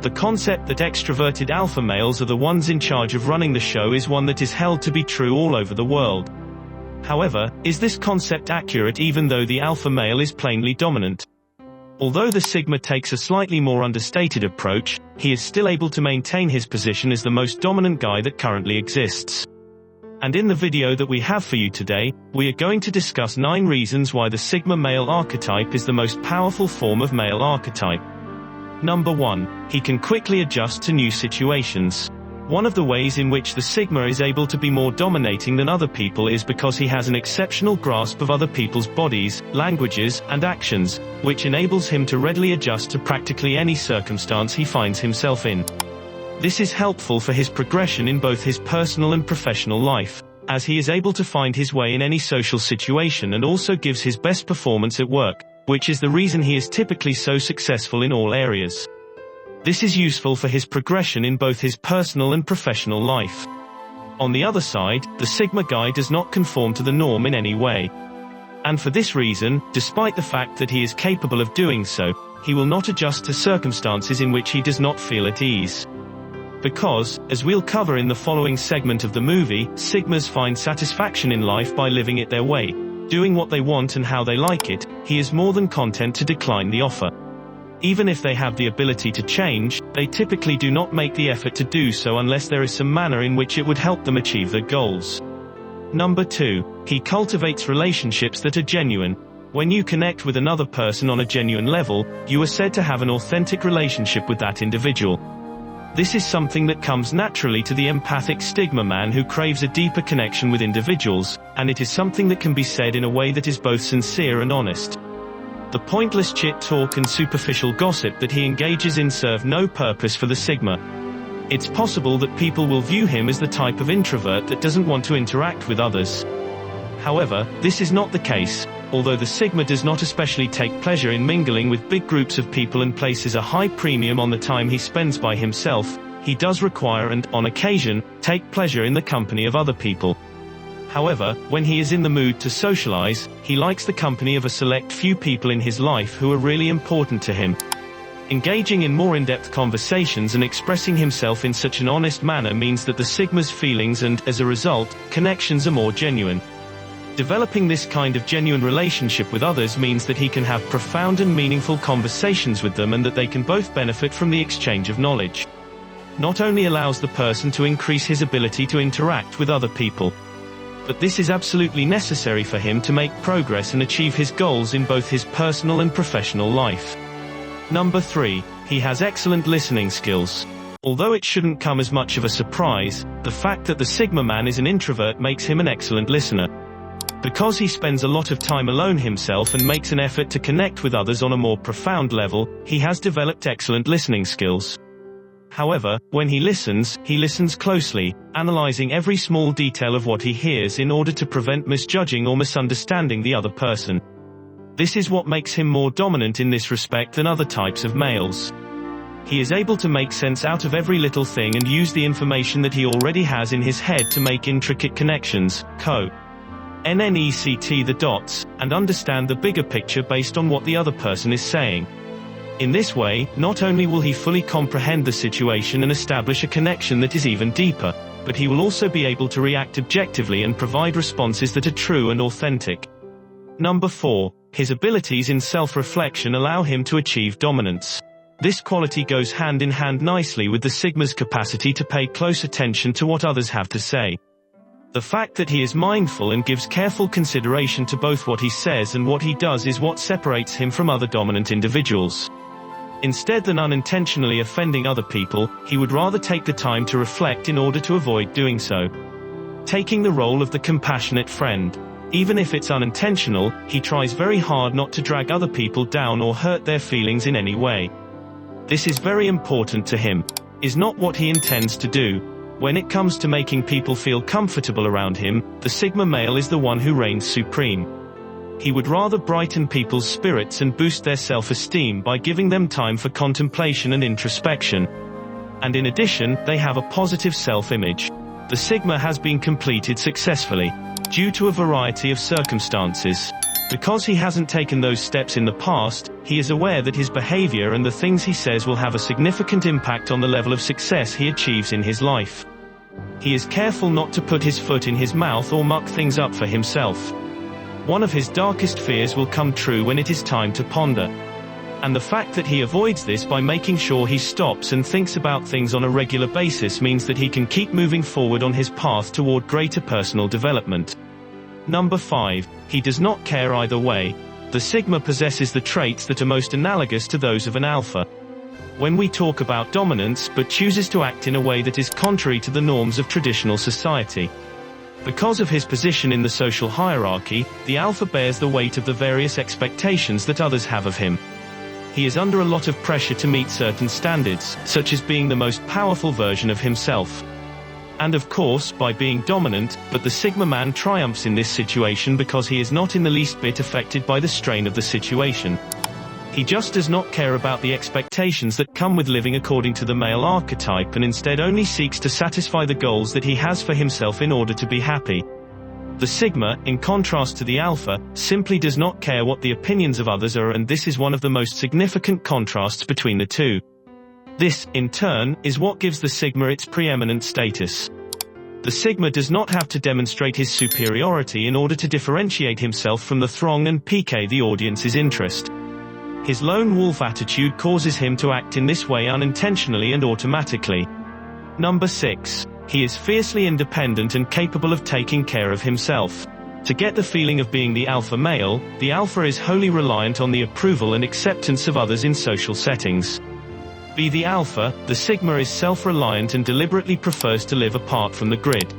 The concept that extroverted alpha males are the ones in charge of running the show is one that is held to be true all over the world. However, is this concept accurate even though the alpha male is plainly dominant? Although the Sigma takes a slightly more understated approach, he is still able to maintain his position as the most dominant guy that currently exists. And in the video that we have for you today, we are going to discuss 9 reasons why the Sigma male archetype is the most powerful form of male archetype. Number 1. He can quickly adjust to new situations. One of the ways in which the Sigma is able to be more dominating than other people is because he has an exceptional grasp of other people's bodies, languages, and actions, which enables him to readily adjust to practically any circumstance he finds himself in. This is helpful for his progression in both his personal and professional life, as he is able to find his way in any social situation and also gives his best performance at work, which is the reason he is typically so successful in all areas. This is useful for his progression in both his personal and professional life. On the other side, the Sigma guy does not conform to the norm in any way. And for this reason, despite the fact that he is capable of doing so, he will not adjust to circumstances in which he does not feel at ease. Because, as we'll cover in the following segment of the movie, Sigmas find satisfaction in life by living it their way, doing what they want and how they like it. He is more than content to decline the offer. Even if they have the ability to change, they typically do not make the effort to do so unless there is some manner in which it would help them achieve their goals. Number 2. He cultivates relationships that are genuine. When you connect with another person on a genuine level, you are said to have an authentic relationship with that individual. This is something that comes naturally to the empathic Sigma man who craves a deeper connection with individuals, and it is something that can be said in a way that is both sincere and honest. The pointless chit talk and superficial gossip that he engages in serve no purpose for the Sigma. It's possible that people will view him as the type of introvert that doesn't want to interact with others. However, this is not the case. Although the Sigma does not especially take pleasure in mingling with big groups of people and places a high premium on the time he spends by himself, he does require and, on occasion, take pleasure in the company of other people. However, when he is in the mood to socialize, he likes the company of a select few people in his life who are really important to him. Engaging in more in-depth conversations and expressing himself in such an honest manner means that the Sigma's feelings and, as a result, connections are more genuine. Developing this kind of genuine relationship with others means that he can have profound and meaningful conversations with them and that they can both benefit from the exchange of knowledge. Not only allows the person to increase his ability to interact with other people, but this is absolutely necessary for him to make progress and achieve his goals in both his personal and professional life. Number 3. He has excellent listening skills. Although it shouldn't come as much of a surprise, the fact that the Sigma man is an introvert makes him an excellent listener. Because he spends a lot of time alone himself and makes an effort to connect with others on a more profound level, he has developed excellent listening skills. However, when he listens closely, analyzing every small detail of what he hears in order to prevent misjudging or misunderstanding the other person. This is what makes him more dominant in this respect than other types of males. He is able to make sense out of every little thing and use the information that he already has in his head to make intricate connections, connect the dots, and understand the bigger picture based on what the other person is saying. In this way, not only will he fully comprehend the situation and establish a connection that is even deeper, but he will also be able to react objectively and provide responses that are true and authentic. Number 4. His abilities in self-reflection allow him to achieve dominance. This quality goes hand in hand nicely with the Sigma's capacity to pay close attention to what others have to say. The fact that he is mindful and gives careful consideration to both what he says and what he does is what separates him from other dominant individuals. Instead than unintentionally offending other people, he would rather take the time to reflect in order to avoid doing so. Taking the role of the compassionate friend. Even if it's unintentional, he tries very hard not to drag other people down or hurt their feelings in any way. This is very important to him. Is not what he intends to do. When it comes to making people feel comfortable around him, the Sigma male is the one who reigns supreme. He would rather brighten people's spirits and boost their self-esteem by giving them time for contemplation and introspection. And in addition, they have a positive self-image. The Sigma has been completed successfully, due to a variety of circumstances. Because he hasn't taken those steps in the past, he is aware that his behavior and the things he says will have a significant impact on the level of success he achieves in his life. He is careful not to put his foot in his mouth or muck things up for himself. One of his darkest fears will come true when it is time to ponder. And the fact that he avoids this by making sure he stops and thinks about things on a regular basis means that he can keep moving forward on his path toward greater personal development. Number 5. He does not care either way. The Sigma possesses the traits that are most analogous to those of an alpha. When we talk about dominance but chooses to act in a way that is contrary to the norms of traditional society. Because of his position in the social hierarchy, the alpha bears the weight of the various expectations that others have of him. He is under a lot of pressure to meet certain standards, such as being the most powerful version of himself. And of course, by being dominant, but the Sigma man triumphs in this situation because he is not in the least bit affected by the strain of the situation. He just does not care about the expectations that come with living according to the male archetype and instead only seeks to satisfy the goals that he has for himself in order to be happy. The Sigma, in contrast to the Alpha, simply does not care what the opinions of others are, and this is one of the most significant contrasts between the two. This, in turn, is what gives the Sigma its preeminent status. The Sigma does not have to demonstrate his superiority in order to differentiate himself from the throng and pique the audience's interest. His lone wolf attitude causes him to act in this way unintentionally and automatically. Number 6. He is fiercely independent and capable of taking care of himself. To get the feeling of being the alpha male, the alpha is wholly reliant on the approval and acceptance of others in social settings. Be the alpha, the Sigma is self-reliant and deliberately prefers to live apart from the grid.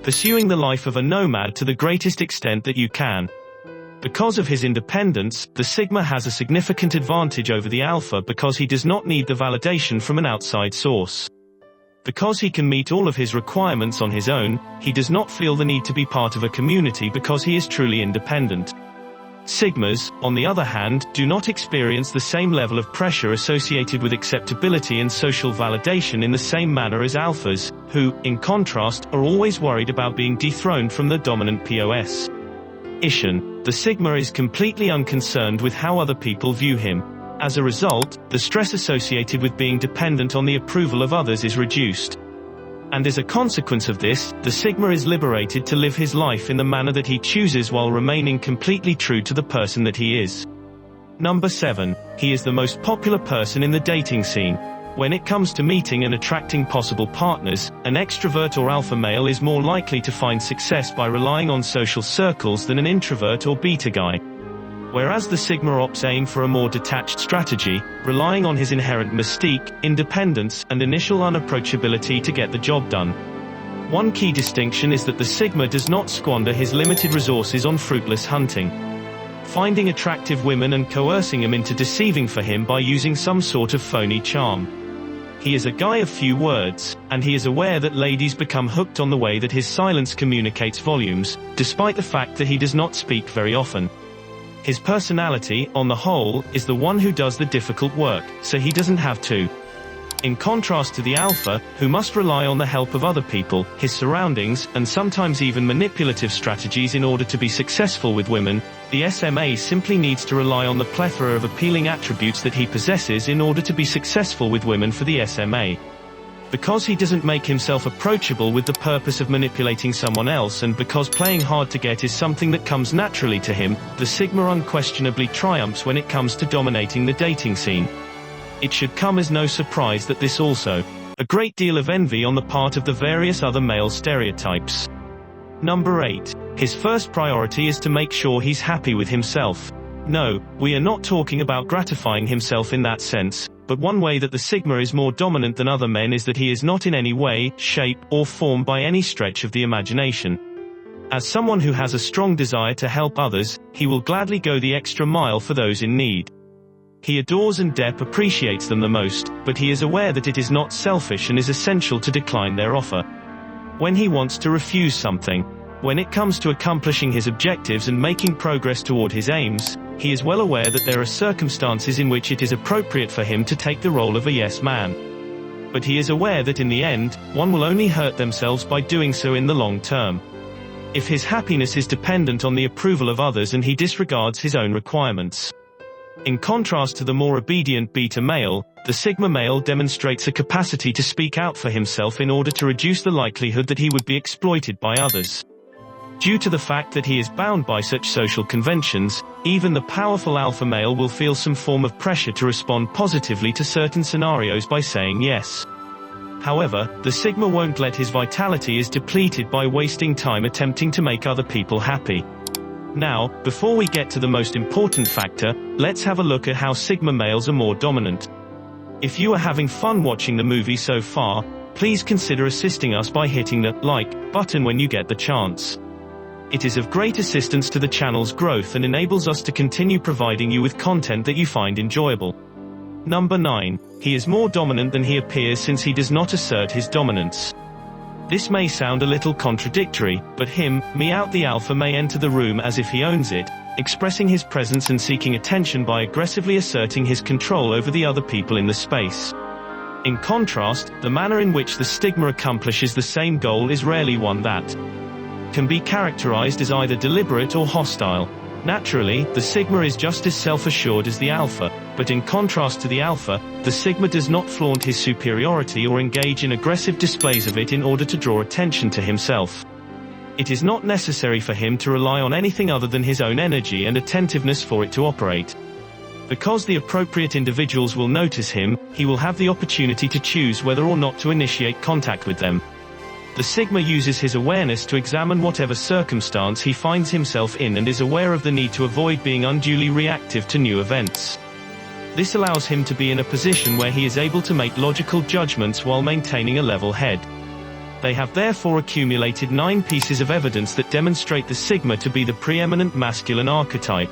Pursuing the life of a nomad to the greatest extent that you can. Because of his independence, the Sigma has a significant advantage over the alpha because he does not need the validation from an outside source. Because he can meet all of his requirements on his own, he does not feel the need to be part of a community because he is truly independent. Sigmas, on the other hand, do not experience the same level of pressure associated with acceptability and social validation in the same manner as alphas, who, in contrast, are always worried about being dethroned from the dominant POS. The Sigma is completely unconcerned with how other people view him. As a result, the stress associated with being dependent on the approval of others is reduced. And as a consequence of this, the Sigma is liberated to live his life in the manner that he chooses while remaining completely true to the person that he is. Number 7. He is the most popular person in the dating scene. When it comes to meeting and attracting possible partners, an extrovert or alpha male is more likely to find success by relying on social circles than an introvert or beta guy. Whereas the Sigma opts aim for a more detached strategy, relying on his inherent mystique, independence, and initial unapproachability to get the job done. One key distinction is that the Sigma does not squander his limited resources on fruitless hunting. Finding attractive women and coercing them into deceiving for him by using some sort of phony charm. He is a guy of few words, and he is aware that ladies become hooked on the way that his silence communicates volumes, despite the fact that he does not speak very often. His personality, on the whole, is the one who does the difficult work, so he doesn't have to. In contrast to the alpha, who must rely on the help of other people, his surroundings, and sometimes even manipulative strategies in order to be successful with women, the SMA simply needs to rely on the plethora of appealing attributes that he possesses in order to be successful with women for the SMA. Because he doesn't make himself approachable with the purpose of manipulating someone else, and because playing hard to get is something that comes naturally to him, the Sigma unquestionably triumphs when it comes to dominating the dating scene. It should come as no surprise that this also a great deal of envy on the part of the various other male stereotypes. Number 8. His first priority is to make sure he's happy with himself. No, we are not talking about gratifying himself in that sense, but one way that the Sigma is more dominant than other men is that he is not in any way, shape, or form by any stretch of the imagination. As someone who has a strong desire to help others, he will gladly go the extra mile for those in need. He adores and appreciates them the most, but he is aware that it is not selfish and is essential to decline their offer. When he wants to refuse something, when it comes to accomplishing his objectives and making progress toward his aims, he is well aware that there are circumstances in which it is appropriate for him to take the role of a yes man. But he is aware that in the end, one will only hurt themselves by doing so in the long term. if his happiness is dependent on the approval of others and he disregards his own requirements. In contrast to the more obedient beta male, the sigma male demonstrates a capacity to speak out for himself in order to reduce the likelihood that he would be exploited by others. Due to the fact that he is bound by such social conventions, even the powerful alpha male will feel some form of pressure to respond positively to certain scenarios by saying yes. However, the sigma won't let his vitality is depleted by wasting time attempting to make other people happy. Now, before we get to the most important factor, let's have a look at how sigma males are more dominant. If you are having fun watching the movie so far, please consider assisting us by hitting the like button when you get the chance. It is of great assistance to the channel's growth and enables us to continue providing you with content that you find enjoyable. Number 9. He is more dominant than he appears since he does not assert his dominance. This may sound a little contradictory, but the alpha may enter the room as if he owns it, expressing his presence and seeking attention by aggressively asserting his control over the other people in the space. In contrast, the manner in which the stigma accomplishes the same goal is rarely one that can be characterized as either deliberate or hostile. Naturally, the sigma is just as self-assured as the alpha, but in contrast to the alpha, the sigma does not flaunt his superiority or engage in aggressive displays of it in order to draw attention to himself. It is not necessary for him to rely on anything other than his own energy and attentiveness for it to operate. Because the appropriate individuals will notice him, he will have the opportunity to choose whether or not to initiate contact with them. The sigma uses his awareness to examine whatever circumstance he finds himself in and is aware of the need to avoid being unduly reactive to new events. This allows him to be in a position where he is able to make logical judgments while maintaining a level head. They have therefore accumulated 9 pieces of evidence that demonstrate the sigma to be the preeminent masculine archetype.